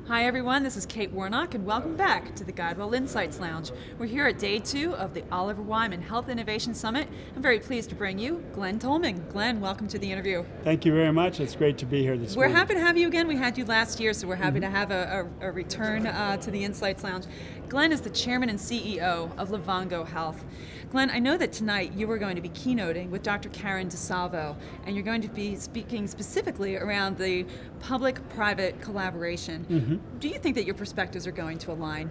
Hi everyone, this is Kate Warnock and welcome back to the GuideWell Insights Lounge. We're here at day 2 of the Oliver Health Innovation Summit. I'm very pleased to bring you Glen Tullman. Glen, welcome to the interview. Thank you very much. It's great to be here this morning. We're happy to have you again. We had you last year, so we're happy to have a return to the Insights Lounge. Glen is the chairman and CEO of Livongo Health. Glen, I know that tonight you are going to be keynoting with Dr. Karen DeSalvo, and you're going to be speaking specifically around the public-private collaboration. Do you think that your perspectives are going to align?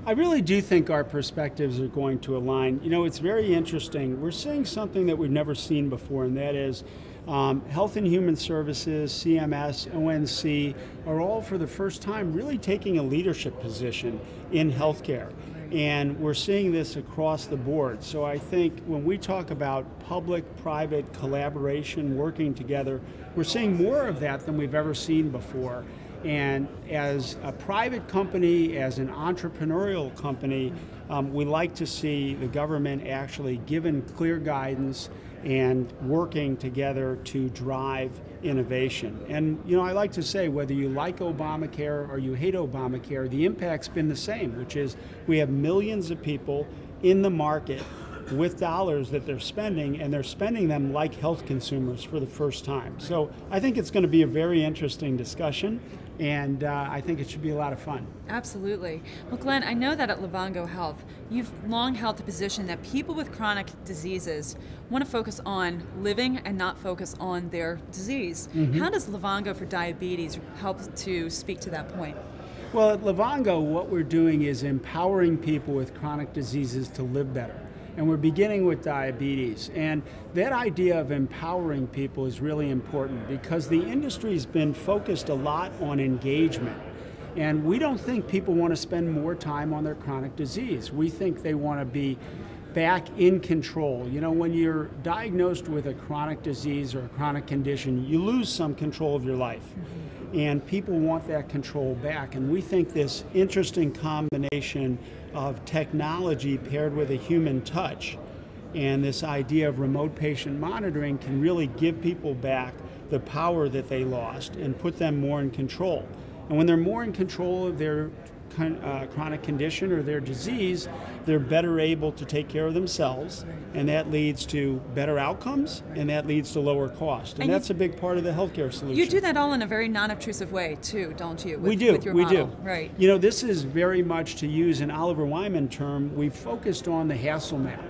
I really do think our perspectives are going to align. You know, it's very interesting. We're seeing something that we've never seen before, and that is Health and Human Services, CMS, ONC are all for the first time really taking a leadership position in healthcare. And we're seeing this across the board. So I think when we talk about public-private collaboration, working together, we're seeing more of that than we've ever seen before. And as a private company, as an entrepreneurial company, we like to see the government actually given clear guidance and working together to drive innovation. And you know, I like to say, whether you like Obamacare or you hate Obamacare, the impact's been the same, which is we have millions of people in the market with dollars that they're spending, and they're spending them like health consumers for the first time. So I think it's going to be a very interesting discussion, and I think it should be a lot of fun. Absolutely. Well, Glen, I know that at Livongo Health, you've long held the position that people with chronic diseases want to focus on living and not focus on their disease. How does Livongo for Diabetes help to speak to that point? Well, at Livongo, what we're doing is empowering people with chronic diseases to live better. And we're beginning with diabetes. And that idea of empowering people is really important because the industry's been focused a lot on engagement. And we don't think people want to spend more time on their chronic disease. We think they want to be back in control. You know, when you're diagnosed with a chronic disease or a chronic condition, you lose some control of your life. And people want that control back. And we think this interesting combination of technology paired with a human touch and this idea of remote patient monitoring can really give people back the power that they lost and put them more in control. And when they're more in control of their chronic condition or their disease, they're better able to take care of themselves, and that leads to better outcomes, and that leads to lower cost. And that's a big part of the healthcare solution. You do that all in a very non-obtrusive way too, don't you? We do. With your model. Right. You know, this is very much, to use an Oliver Wyman term, we've focused on the hassle map.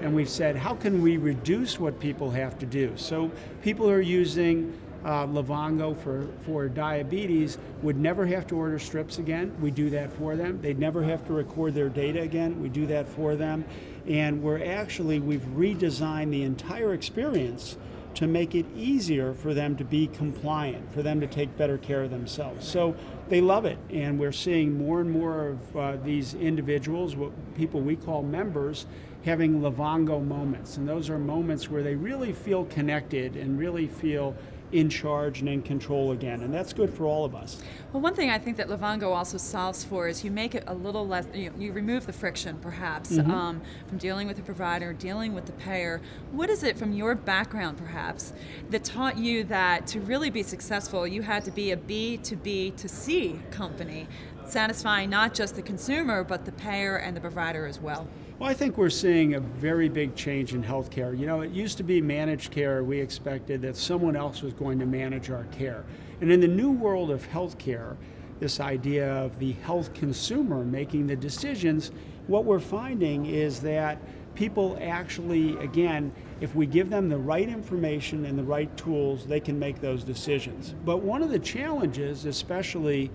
And we've said, how can we reduce what people have to do? So people who are using Livongo for diabetes would never have to order strips again. We do that for them. They'd never have to record their data again. We do that for them. And we've redesigned the entire experience to make it easier for them to be compliant, for them to take better care of themselves. So they love it, and we're seeing more and more of these individuals, people we call members, having Livongo moments. And those are moments where they really feel connected and really feel in charge and in control again, and that's good for all of us. Well, one thing I think that Livongo also solves for is you make it a little less, you remove the friction perhaps from dealing with the provider, dealing with the payer. What is it from your background perhaps that taught you that to really be successful you had to be a B to B to C company, satisfying not just the consumer but the payer and the provider as well? Well, I think we're seeing a very big change in healthcare. You know, it used to be managed care. We expected that someone else was going to manage our care. And in the new world of healthcare, this idea of the health consumer making the decisions, what we're finding is that people actually, again, if we give them the right information and the right tools, they can make those decisions. But one of the challenges, especially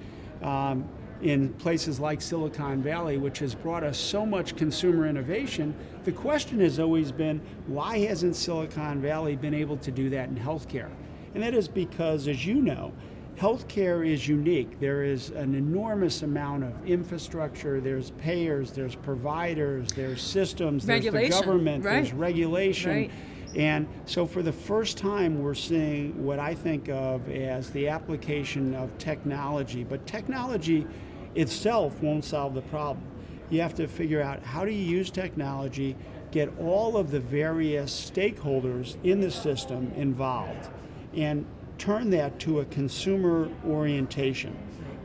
in places like Silicon Valley, which has brought us so much consumer innovation, the question has always been, why hasn't Silicon Valley been able to do that in healthcare? And that is because, as you know, healthcare is unique. There is an enormous amount of infrastructure, there's payers, there's providers, there's systems, there's the government, there's regulation. And so for the first time, we're seeing what I think of as the application of technology. But technology itself won't solve the problem. You have to figure out, how do you use technology, get all of the various stakeholders in the system involved, and turn that to a consumer orientation.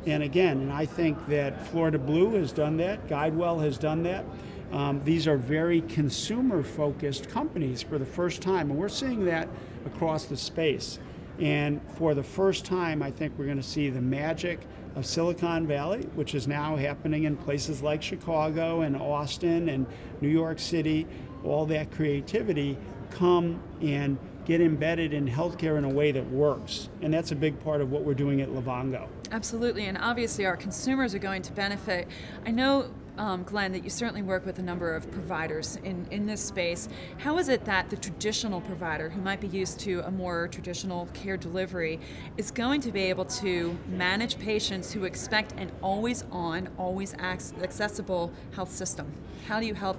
And again, and I think that Florida Blue has done that, GuideWell has done that. These are very consumer-focused companies for the first time, and we're seeing that across the space. And for the first time, I think we're going to see the magic of Silicon Valley, which is now happening in places like Chicago and Austin and New York City, all that creativity come and get embedded in healthcare in a way that works. And that's a big part of what we're doing at Livongo. Absolutely, and obviously our consumers are going to benefit. I know, Glenn, that you certainly work with a number of providers in this space. How is it that the traditional provider, who might be used to a more traditional care delivery, is going to be able to manage patients who expect an always-on, always accessible health system? How do you help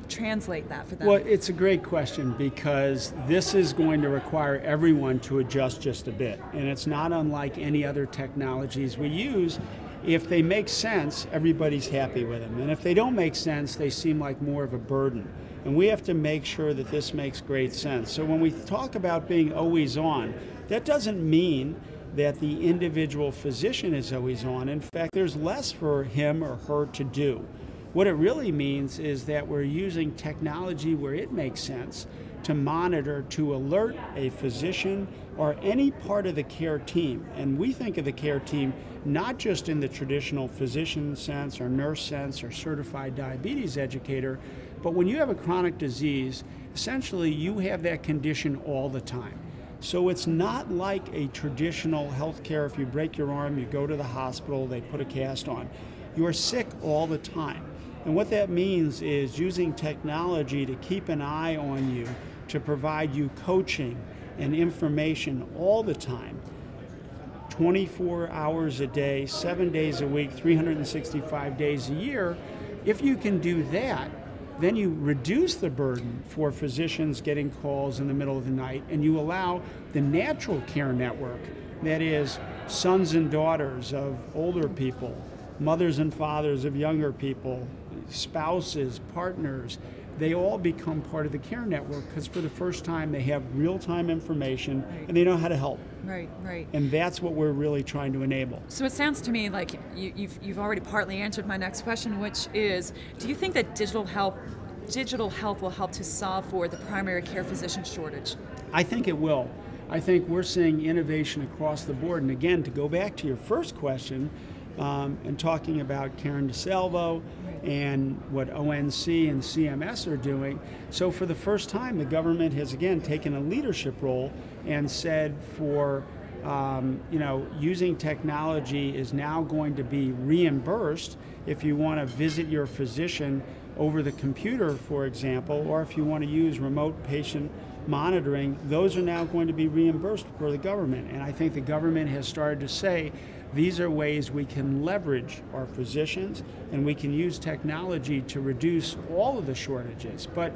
translate that for them? Well, it's a great question, because this is going to require everyone to adjust just a bit. And it's not unlike any other technologies we use. If they make sense, everybody's happy with them. And if they don't make sense, they seem like more of a burden. And we have to make sure that this makes great sense. So when we talk about being always on, that doesn't mean that the individual physician is always on. In fact, there's less for him or her to do. What it really means is that we're using technology where it makes sense to monitor, to alert a physician or any part of the care team. And we think of the care team not just in the traditional physician sense or nurse sense or certified diabetes educator, but when you have a chronic disease, essentially you have that condition all the time. So it's not like a traditional healthcare. If you break your arm, you go to the hospital, they put a cast on. You are sick all the time. And what that means is using technology to keep an eye on you, to provide you coaching and information all the time, 24 hours a day, 7 days a week, 365 days a year. If you can do that, then you reduce the burden for physicians getting calls in the middle of the night, and you allow the natural care network, that is sons and daughters of older people, mothers and fathers of younger people, spouses, partners, they all become part of the care network, because for the first time they have real-time information and they know how to help. Right, right. And that's what we're really trying to enable. So it sounds to me like you've already partly answered my next question, which is, do you think that digital health will help to solve for the primary care physician shortage? I think it will. I think we're seeing innovation across the board. And again, to go back to your first question, and talking about Karen DeSalvo and what ONC and CMS are doing. So for the first time, the government has again taken a leadership role and said using technology is now going to be reimbursed if you want to visit your physician over the computer, for example, or if you want to use remote patient monitoring. Those are now going to be reimbursed for the government. And I think the government has started to say, these are ways we can leverage our physicians, and we can use technology to reduce all of the shortages. But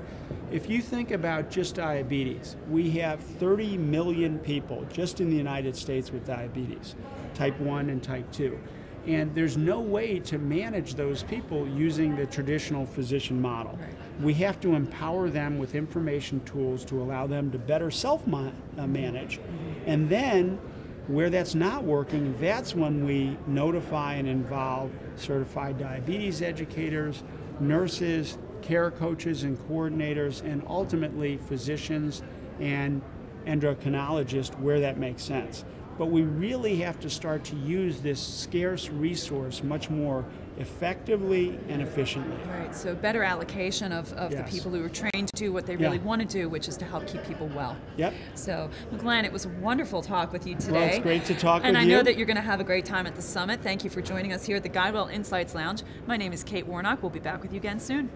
if you think about just diabetes, we have 30 million people just in the United States with diabetes, type 1 and type 2. And there's no way to manage those people using the traditional physician model. We have to empower them with information tools to allow them to better self-manage. And then, where that's not working, that's when we notify and involve certified diabetes educators, nurses, care coaches and coordinators, and ultimately physicians and endocrinologists where that makes sense. But we really have to start to use this scarce resource much more effectively and efficiently. Right, so better allocation of Yes. the people who are trained to do what they really want to do, which is to help keep people well. Yep. So, well, Glenn, it was a wonderful talk with you today. Well, it's great to talk with you. And I know that you're going to have a great time at the summit. Thank you for joining us here at the GuideWell Insights Lounge. My name is Kate Warnock. We'll be back with you again soon.